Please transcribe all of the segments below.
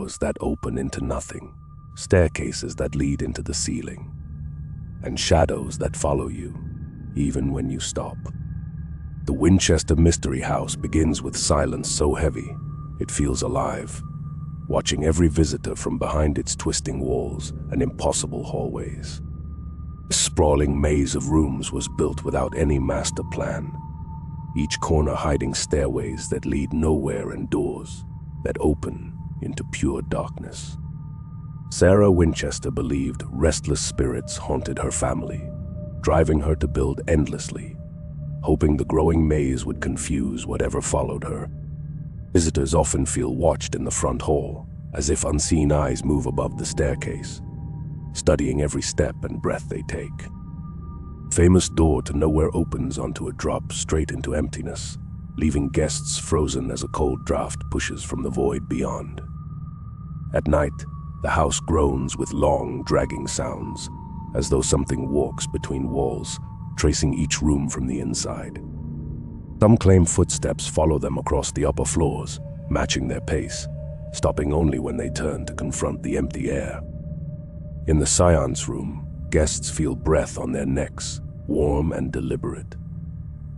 doors that open into nothing, staircases that lead into the ceiling, and shadows that follow you, even when you stop. The Winchester Mystery House begins with silence so heavy, it feels alive, watching every visitor from behind its twisting walls and impossible hallways. A sprawling maze of rooms was built without any master plan, each corner hiding stairways that lead nowhere and doors that open into pure darkness. Sarah Winchester believed restless spirits haunted her family, driving her to build endlessly, hoping the growing maze would confuse whatever followed her. Visitors often feel watched in the front hall, as if unseen eyes move above the staircase, studying every step and breath they take. Famous door to nowhere opens onto a drop straight into emptiness, leaving guests frozen as a cold draft pushes from the void beyond. At night, the house groans with long, dragging sounds, as though something walks between walls, tracing each room from the inside. Some claim footsteps follow them across the upper floors, matching their pace, stopping only when they turn to confront the empty air. In the Séance Room, guests feel breath on their necks, warm and deliberate,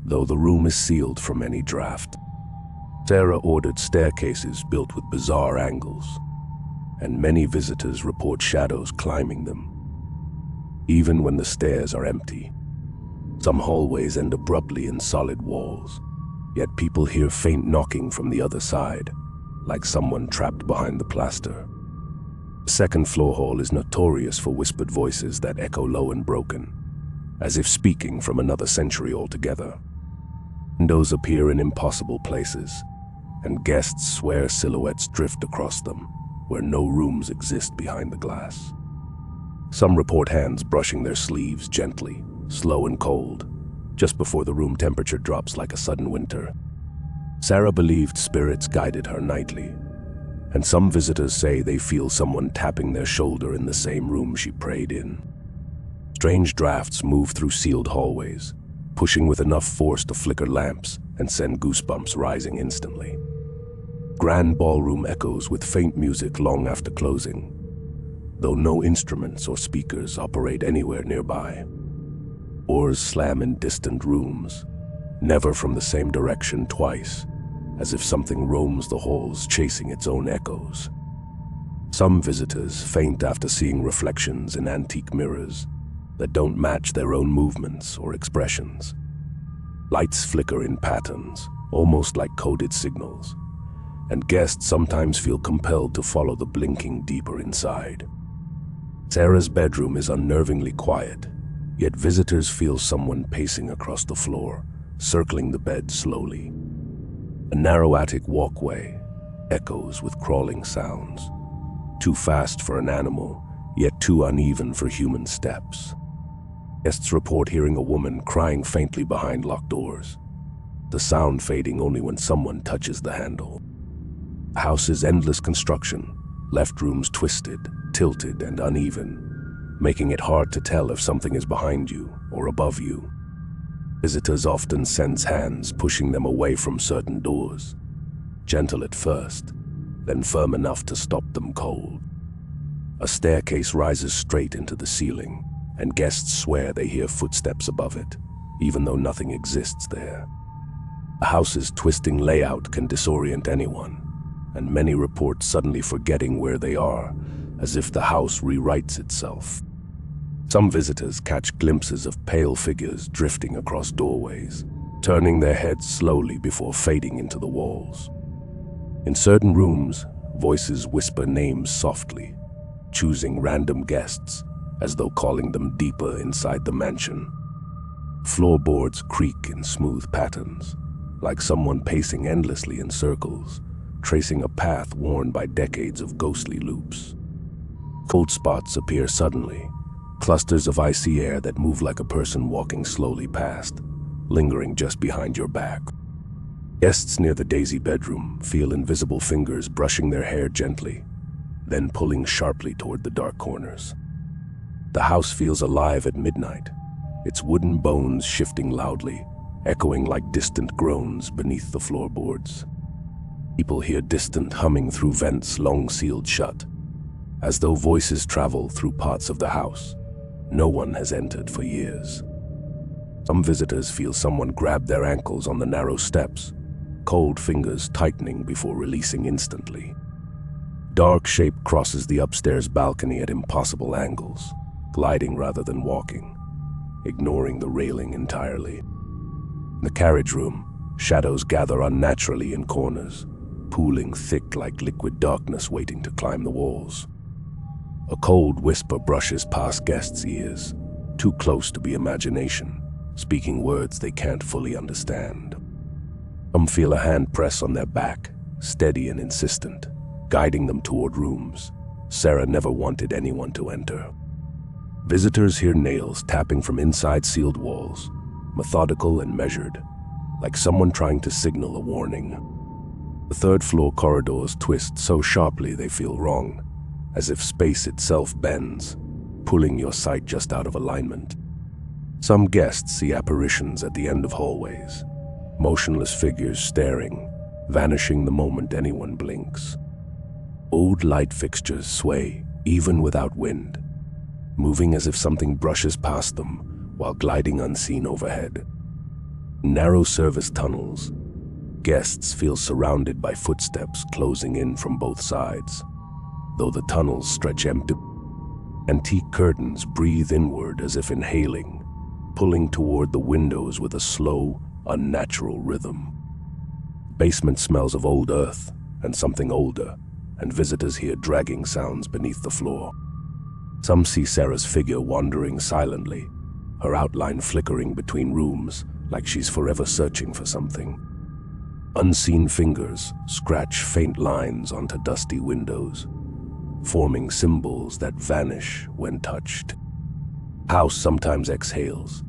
though the room is sealed from any draft. Sarah ordered staircases built with bizarre angles, and many visitors report shadows climbing them, even when the stairs are empty. Some hallways end abruptly in solid walls, yet people hear faint knocking from the other side, like someone trapped behind the plaster. The second-floor hall is notorious for whispered voices that echo low and broken, as if speaking from another century altogether. Windows appear in impossible places, and guests swear silhouettes drift across them, where no rooms exist behind the glass. Some report hands brushing their sleeves gently, slow and cold, just before the room temperature drops like a sudden winter. Sarah believed spirits guided her nightly, and some visitors say they feel someone tapping their shoulder in the same room she prayed in. Strange drafts move through sealed hallways, pushing with enough force to flicker lamps and send goosebumps rising instantly. Grand ballroom echoes with faint music long after closing, though no instruments or speakers operate anywhere nearby. Doors slam in distant rooms, never from the same direction twice, as if something roams the halls chasing its own echoes. Some visitors faint after seeing reflections in antique mirrors that don't match their own movements or expressions. Lights flicker in patterns, almost like coded signals, and guests sometimes feel compelled to follow the blinking deeper inside. Sarah's bedroom is unnervingly quiet, yet visitors feel someone pacing across the floor, circling the bed slowly. A narrow attic walkway echoes with crawling sounds, too fast for an animal, yet too uneven for human steps. Guests report hearing a woman crying faintly behind locked doors, the sound fading only when someone touches the handle. The house's endless construction left rooms twisted, tilted, and uneven, making it hard to tell if something is behind you or above you. Visitors often sense hands pushing them away from certain doors, gentle at first, then firm enough to stop them cold. A staircase rises straight into the ceiling, and guests swear they hear footsteps above it, even though nothing exists there. The house's twisting layout can disorient anyone, and many report suddenly forgetting where they are, as if the house rewrites itself. Some visitors catch glimpses of pale figures drifting across doorways, turning their heads slowly before fading into the walls. In certain rooms, voices whisper names softly, choosing random guests, as though calling them deeper inside the mansion. Floorboards creak in smooth patterns, like someone pacing endlessly in circles, tracing a path worn by decades of ghostly loops. Cold spots appear suddenly, clusters of icy air that move like a person walking slowly past, lingering just behind your back. Guests near the Daisy bedroom feel invisible fingers brushing their hair gently, then pulling sharply toward the dark corners. The house feels alive at midnight, its wooden bones shifting loudly, echoing like distant groans beneath the floorboards. People hear distant humming through vents long sealed shut, as though voices travel through parts of the house no one has entered for years. Some visitors feel someone grab their ankles on the narrow steps, cold fingers tightening before releasing instantly. Dark shape crosses the upstairs balcony at impossible angles, gliding rather than walking, ignoring the railing entirely. In the carriage room, shadows gather unnaturally in corners, pooling thick like liquid darkness waiting to climb the walls. A cold whisper brushes past guests' ears, too close to be imagination, speaking words they can't fully understand. Some feel a hand press on their back, steady and insistent, guiding them toward rooms Sarah never wanted anyone to enter. Visitors hear nails tapping from inside sealed walls, methodical and measured, like someone trying to signal a warning. The third-floor corridors twist so sharply they feel wrong, as if space itself bends, pulling your sight just out of alignment. Some guests see apparitions at the end of hallways, motionless figures staring, vanishing the moment anyone blinks. Old light fixtures sway, even without wind, moving as if something brushes past them while gliding unseen overhead. Narrow service tunnels, guests feel surrounded by footsteps closing in from both sides, though the tunnels stretch empty. Antique curtains breathe inward as if inhaling, pulling toward the windows with a slow, unnatural rhythm. Basement smells of old earth and something older, and visitors hear dragging sounds beneath the floor. Some see Sarah's figure wandering silently, her outline flickering between rooms like she's forever searching for something. Unseen fingers scratch faint lines onto dusty windows, forming symbols that vanish when touched. House sometimes exhales,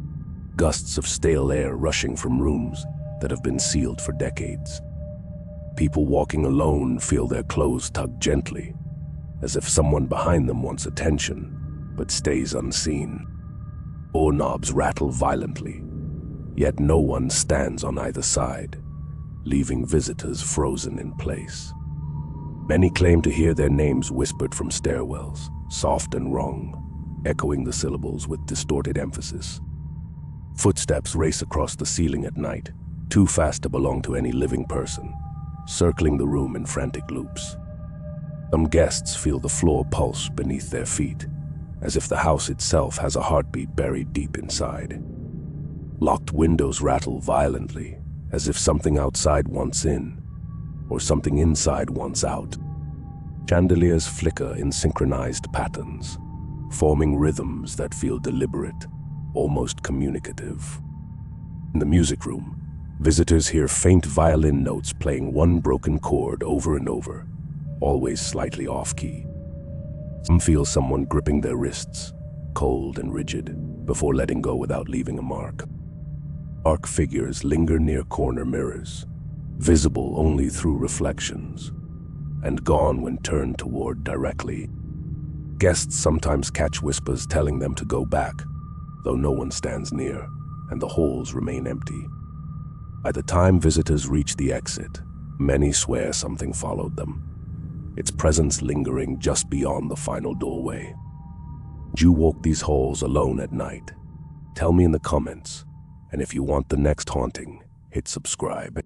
gusts of stale air rushing from rooms that have been sealed for decades. People walking alone feel their clothes tugged gently, as if someone behind them wants attention, but stays unseen. Doorknobs rattle violently, yet no one stands on either side, leaving visitors frozen in place. Many claim to hear their names whispered from stairwells, soft and wrong, echoing the syllables with distorted emphasis. Footsteps race across the ceiling at night, too fast to belong to any living person, circling the room in frantic loops. Some guests feel the floor pulse beneath their feet, as if the house itself has a heartbeat buried deep inside. Locked windows rattle violently, as if something outside wants in, or something inside wants out. Chandeliers flicker in synchronized patterns, forming rhythms that feel deliberate, almost communicative. In the music room, visitors hear faint violin notes playing one broken chord over and over, always slightly off-key. Some feel someone gripping their wrists, cold and rigid, before letting go without leaving a mark. Dark figures linger near corner mirrors, visible only through reflections, and gone when turned toward directly. Guests sometimes catch whispers telling them to go back, though no one stands near, and the halls remain empty. By the time visitors reach the exit, many swear something followed them, its presence lingering just beyond the final doorway. Did you walk these halls alone at night? Tell me in the comments, and if you want the next haunting, hit subscribe.